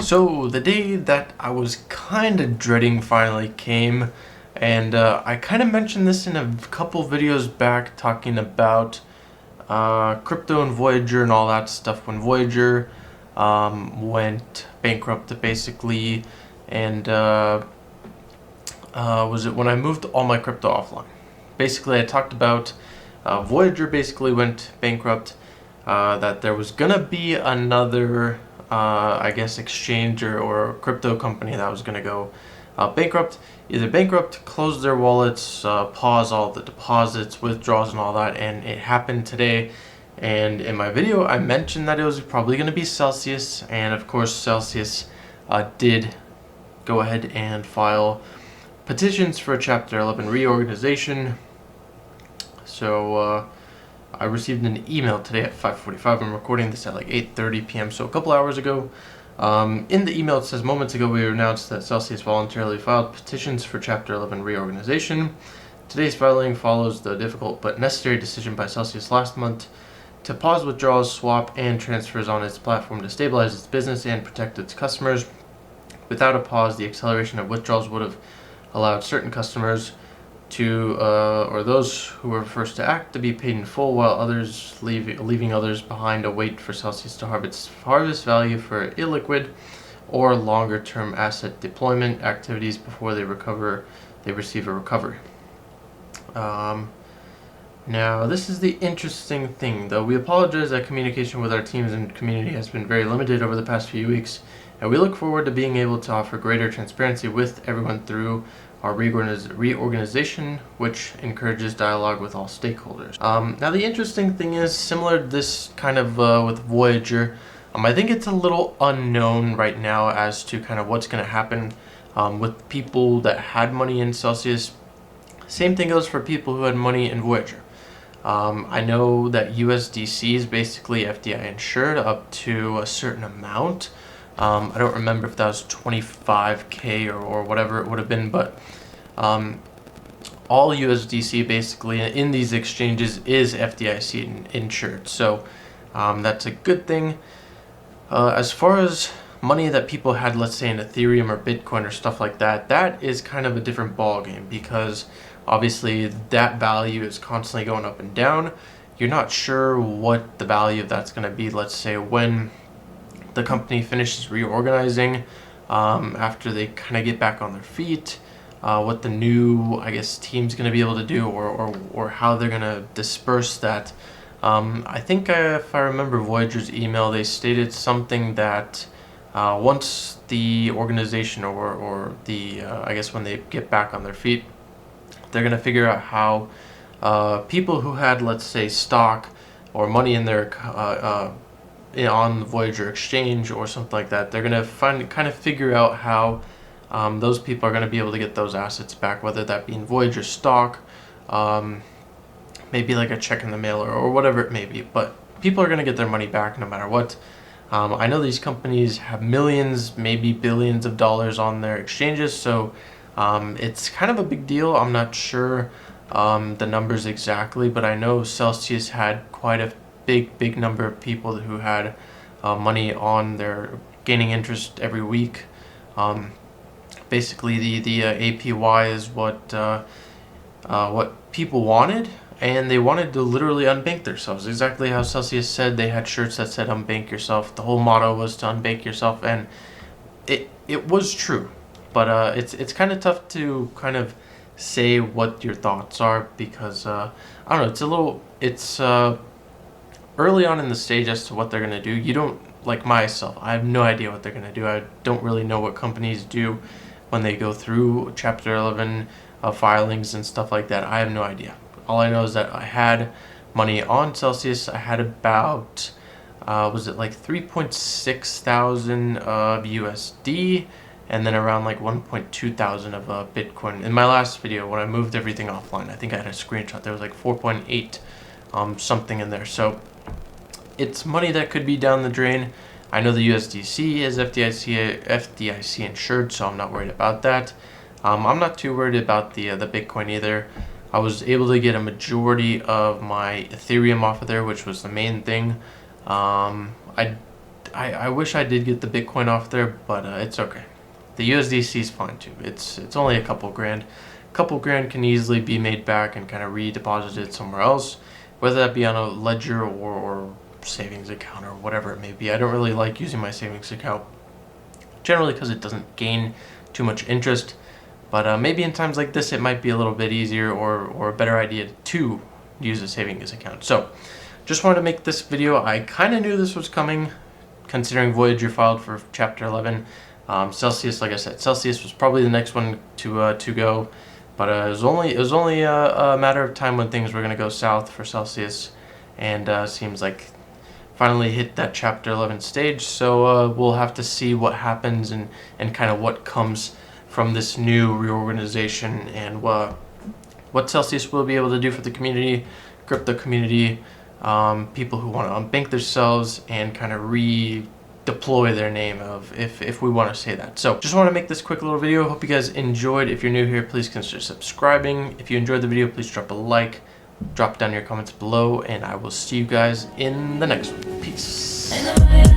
So the day that I was kind of dreading finally came, and I kind of mentioned this in a couple videos back talking about crypto and Voyager and all that stuff when Voyager went bankrupt basically, and was it when I moved all my crypto offline. Basically I talked about Voyager basically went bankrupt, that there was gonna be another I guess exchange or crypto company that was going to go bankrupt, either bankrupt, close their wallets, pause all the deposits, withdrawals and all that, and it happened today. And in my video I mentioned that it was probably going to be Celsius, and of course Celsius did go ahead and file petitions for Chapter 11 reorganization. So I received an email today at 5:45. I'm recording this at like 8:30 p.m., so a couple hours ago. In the email it says, moments ago we announced that Celsius voluntarily filed petitions for Chapter 11 reorganization. Today's filing follows the difficult but necessary decision by Celsius last month to pause withdrawals, swap, and transfers on its platform to stabilize its business and protect its customers. Without a pause, the acceleration of withdrawals would have allowed certain customers to or those who were first to act to be paid in full, while others leaving others behind to wait for Celsius to harvest value for illiquid or longer term asset deployment activities before they receive a recovery. Now this is the interesting thing though. We apologize that communication with our teams and community has been very limited over the past few weeks, and we look forward to being able to offer greater transparency with everyone through our reorganization, which encourages dialogue with all stakeholders. Now the interesting thing is, similar to this kind of with Voyager, I think it's a little unknown right now as to kind of what's going to happen with people that had money in Celsius. Same thing goes for people who had money in Voyager. I know that USDC is basically FDI insured up to a certain amount. I don't remember if that was 25k or whatever it would have been, but all USDC basically in these exchanges is FDIC insured, so that's a good thing. As far as money that people had, let's say in Ethereum or Bitcoin or stuff like that, that is kind of a different ballgame, because obviously that value is constantly going up and down. You're not sure what the value of that's going to be, let's say when the company finishes reorganizing, after they kind of get back on their feet, what the new, I guess, team's going to be able to do, or how they're going to disperse that. I think if I remember Voyager's email, they stated something that once the organization or the, I guess when they get back on their feet, they're going to figure out how people who had, let's say, stock or money in their on the Voyager exchange or something like that, they're going to kind of figure out how those people are going to be able to get those assets back, whether that be in Voyager stock, maybe like a check in the mail or whatever it may be. But people are going to get their money back no matter what. I know these companies have millions, maybe billions of dollars on their exchanges, so it's kind of a big deal. I'm not sure the numbers exactly, but I know Celsius had quite a big number of people who had money on their gaining interest every week. Basically the APY is what people wanted, and they wanted to literally unbank themselves, exactly how Celsius said. They had shirts that said unbank yourself. The whole motto was to unbank yourself, and it was true, but it's kind of tough to kind of say what your thoughts are, because I don't know, it's early on in the stage as to what they're going to do. You don't, like myself, I have no idea what they're going to do. I don't really know what companies do when they go through Chapter 11 filings and stuff like that. I have no idea. All I know is that I had money on Celsius. I had about, was it like 3.6 thousand of USD, and then around like 1.2 thousand of Bitcoin. In my last video, when I moved everything offline, I think I had a screenshot. There was like 4.8 something in there. So it's money that could be down the drain. I know the USDC is FDIC insured, so I'm not worried about that. I'm not too worried about the Bitcoin either. I was able to get a majority of my Ethereum off of there, which was the main thing. I I wish I did get the Bitcoin off there, but it's okay. The USDC is fine too. It's only a couple grand. A couple grand can easily be made back and kind of redeposited somewhere else, whether that be on a ledger or savings account or whatever it may be. I don't really like using my savings account generally because it doesn't gain too much interest, but maybe in times like this it might be a little bit easier or a better idea to use a savings account. So just wanted to make this video. I kind of knew this was coming considering Voyager filed for chapter 11. Celsius, like I said, Celsius was probably the next one to go, but it was only a matter of time when things were going to go south for Celsius, and seems like finally hit that chapter 11 stage. So we'll have to see what happens and kind of what comes from this new reorganization, and what Celsius will be able to do for the community, crypto community, people who want to unbank themselves and kind of redeploy their name, of if we want to say that. So just want to make this quick little video. Hope you guys enjoyed. If you're new here, please consider subscribing. If you enjoyed the video, please drop a like, drop down your comments below, and I will see you guys in the next one. Peace.